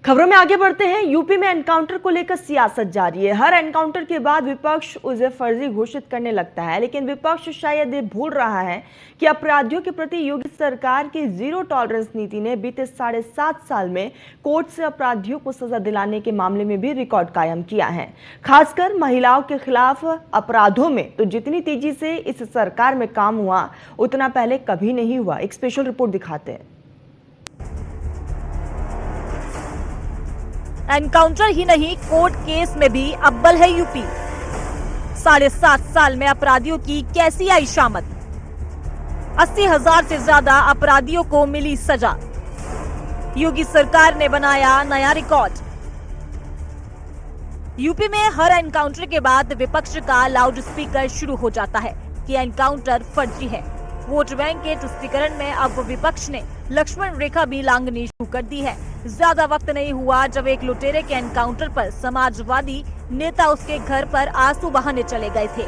खबरों में आगे बढ़ते हैं। यूपी में एनकाउंटर को लेकर सियासत जारी है। हर एनकाउंटर के बाद विपक्ष उसे फर्जी घोषित करने लगता है, लेकिन विपक्ष शायद ये भूल रहा है कि अपराधियों के प्रति योगी सरकार की जीरो टॉलरेंस नीति ने बीते 7.5 साल में कोर्ट से अपराधियों को सजा दिलाने के मामले में भी रिकॉर्ड कायम किया है। खासकर महिलाओं के खिलाफ अपराधों में तो जितनी तेजी से इस सरकार में काम हुआ उतना पहले कभी नहीं हुआ। एक स्पेशल रिपोर्ट दिखाते हैं। एनकाउंटर ही नहीं, कोर्ट केस में भी अव्वल है यूपी। 7.5 साल में अपराधियों की कैसी आई शामत। 80,000 से ज्यादा अपराधियों को मिली सजा। योगी सरकार ने बनाया नया रिकॉर्ड। यूपी में हर एनकाउंटर के बाद विपक्ष का लाउड स्पीकर शुरू हो जाता है कि एनकाउंटर फर्जी है। वोट बैंक के तुष्टीकरण में अब विपक्ष ने लक्ष्मण रेखा भी लांघनी शुरू कर दी है। ज्यादा वक्त नहीं हुआ जब एक लुटेरे के एनकाउंटर पर समाजवादी नेता उसके घर पर आंसू बहाने चले गए थे।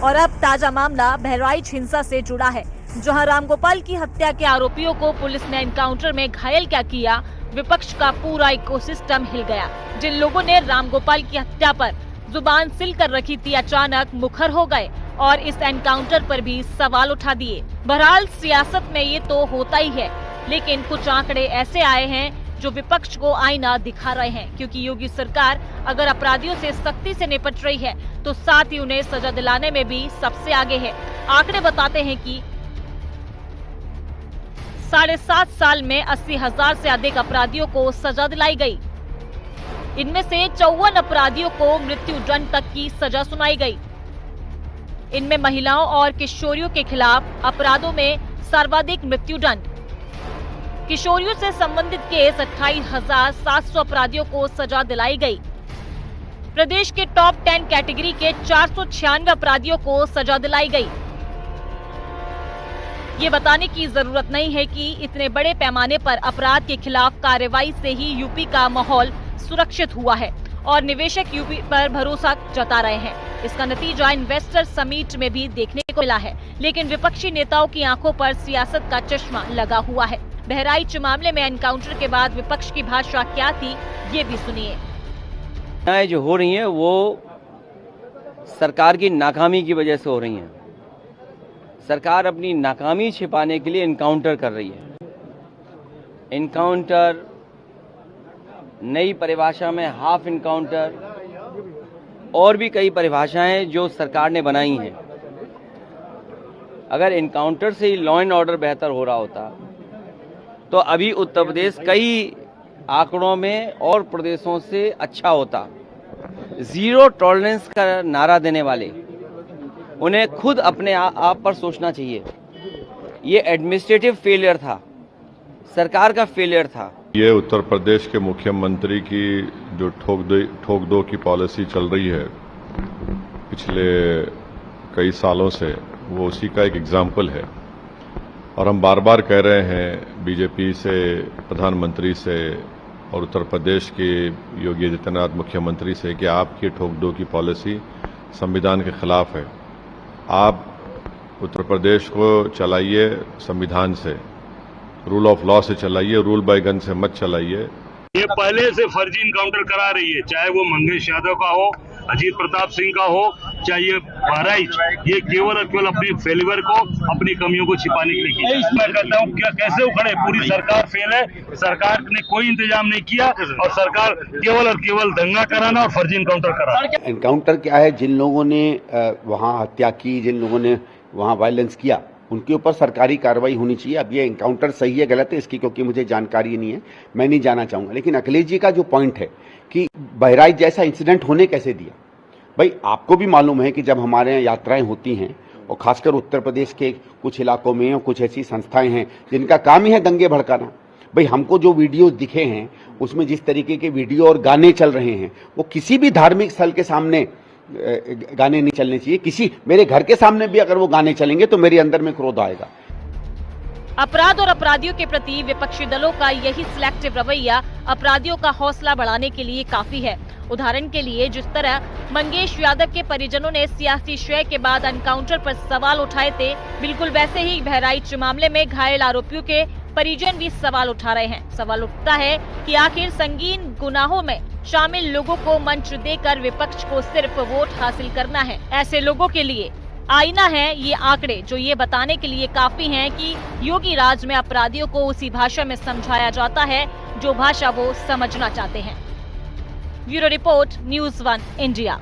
और अब ताजा मामला बहराइच हिंसा से जुड़ा है, जहां रामगोपाल की हत्या के आरोपियों को पुलिस ने एनकाउंटर में घायल क्या किया, विपक्ष का पूरा इकोसिस्टम हिल गया। जिन लोगों ने रामगोपाल की हत्या पर जुबान सिल कर रखी थी, अचानक मुखर हो गए और इस एनकाउंटर पर भी सवाल उठा दिए। बहरहाल सियासत में ये तो होता ही है, लेकिन कुछ आंकड़े ऐसे आए हैं जो विपक्ष को आईना दिखा रहे हैं, क्योंकि योगी सरकार अगर अपराधियों से सख्ती से निपट रही है तो साथ ही उन्हें सजा दिलाने में भी सबसे आगे है। आंकड़े बताते हैं कि 7.5 साल में 80,000 से अधिक अपराधियों को सजा दिलाई गई। इनमें से 54 अपराधियों को मृत्यु दंड तक की सजा सुनाई गई। इनमें महिलाओं और किशोरियों के खिलाफ अपराधों में सर्वाधिक मृत्यु दंड। किशोरियों से संबंधित केस 28,700 अपराधियों को सजा दिलाई गई। प्रदेश के टॉप 10 कैटेगरी के 496 अपराधियों को सजा दिलाई गई। ये बताने की जरूरत नहीं है कि इतने बड़े पैमाने पर अपराध के खिलाफ कार्रवाई से ही यूपी का माहौल सुरक्षित हुआ है और निवेशक यूपी पर भरोसा जता रहे हैं। इसका नतीजा इन्वेस्टर समिट में भी देखने को मिला है, लेकिन विपक्षी नेताओं की आंखों पर सियासत का चश्मा लगा हुआ है। बहराइच मामले में एनकाउंटर के बाद विपक्ष की भाषा क्या थी, ये भी सुनिए। जो हो रही है वो सरकार की नाकामी की वजह से हो रही है। सरकार अपनी नाकामी छिपाने के लिए एनकाउंटर कर रही है। एनकाउंटर, नई परिभाषा में हाफ एनकाउंटर और भी कई परिभाषाएं जो सरकार ने बनाई हैं। अगर एनकाउंटर से ही लॉ एंड ऑर्डर बेहतर हो रहा होता तो अभी उत्तर प्रदेश कई आंकड़ों में और प्रदेशों से अच्छा होता। जीरो टॉलरेंस का नारा देने वाले उन्हें खुद अपने आप पर सोचना चाहिए। ये एडमिनिस्ट्रेटिव फेलियर था, सरकार का फेलियर था। ये उत्तर प्रदेश के मुख्यमंत्री की जो ठोक दो की पॉलिसी चल रही है पिछले कई सालों से, वो उसी का एक एग्जाम्पल है। और हम बार बार कह रहे हैं बीजेपी से, प्रधानमंत्री से और उत्तर प्रदेश के योगी आदित्यनाथ मुख्यमंत्री से कि आपकी ठोक दो की पॉलिसी संविधान के खिलाफ है। आप उत्तर प्रदेश को चलाइए संविधान से, रूल ऑफ लॉ से चलाइए, रूल बाय गन से मत चलाइए। ये पहले से फर्जी इनकाउंटर करा रही है, चाहे वो मंगेश यादव का हो, अजीत प्रताप सिंह का हो, चाहे ये बहराइच, ये केवल और केवल अपनी फेलियर को, अपनी कमियों को छिपाने के लिए की। मैं कहता हूँ क्या कैसे उखड़े, पूरी सरकार फेल है। सरकार ने कोई इंतजाम नहीं किया और सरकार केवल और केवल दंगा कराना और फर्जी इनकाउंटर करा। एनकाउंटर क्या है? जिन लोगों ने वहाँ हत्या की, जिन लोगों ने वहाँ वायलेंस किया, उनके ऊपर सरकारी कार्रवाई होनी चाहिए। अब ये एनकाउंटर सही है गलत है इसकी क्योंकि मुझे जानकारी नहीं है, मैं नहीं जाना चाहूँगा। लेकिन अखिलेश जी का जो पॉइंट है कि बहराइच जैसा इंसिडेंट होने कैसे दिया। भाई आपको भी मालूम है कि जब हमारे यहाँ यात्राएं होती हैं और खासकर उत्तर प्रदेश के कुछ इलाकों में और कुछ ऐसी संस्थाएं हैं जिनका काम ही है दंगे भड़काना। भाई हमको जो वीडियो दिखे हैं उसमें जिस तरीके के वीडियो और गाने चल रहे हैं वो किसी भी धार्मिक स्थल के सामने गाने नहीं चलने चाहिए। मेरे घर के सामने भी अगर वो गाने चलेंगे तो मेरे अंदर में क्रोध आएगा। अपराध और अपराधियों के प्रति विपक्षी दलों का यही सिलेक्टिव रवैया अपराधियों का हौसला बढ़ाने के लिए काफी है। उदाहरण के लिए जिस तरह मंगेश यादव के परिजनों ने सियासी श्रेय के बाद एनकाउंटर पर सवाल उठाए थे, बिल्कुल वैसे ही बहराइच मामले में घायल आरोपियों के परिजन भी सवाल उठा रहे हैं। सवाल उठता है कि आखिर संगीन गुनाहों में शामिल लोगों को मंच देकर विपक्ष को सिर्फ वोट हासिल करना है। ऐसे लोगों के लिए आईना है ये आंकड़े, जो ये बताने के लिए काफी हैं कि योगी राज में अपराधियों को उसी भाषा में समझाया जाता है जो भाषा वो समझना चाहते हैं। Bureau report, news 1 India.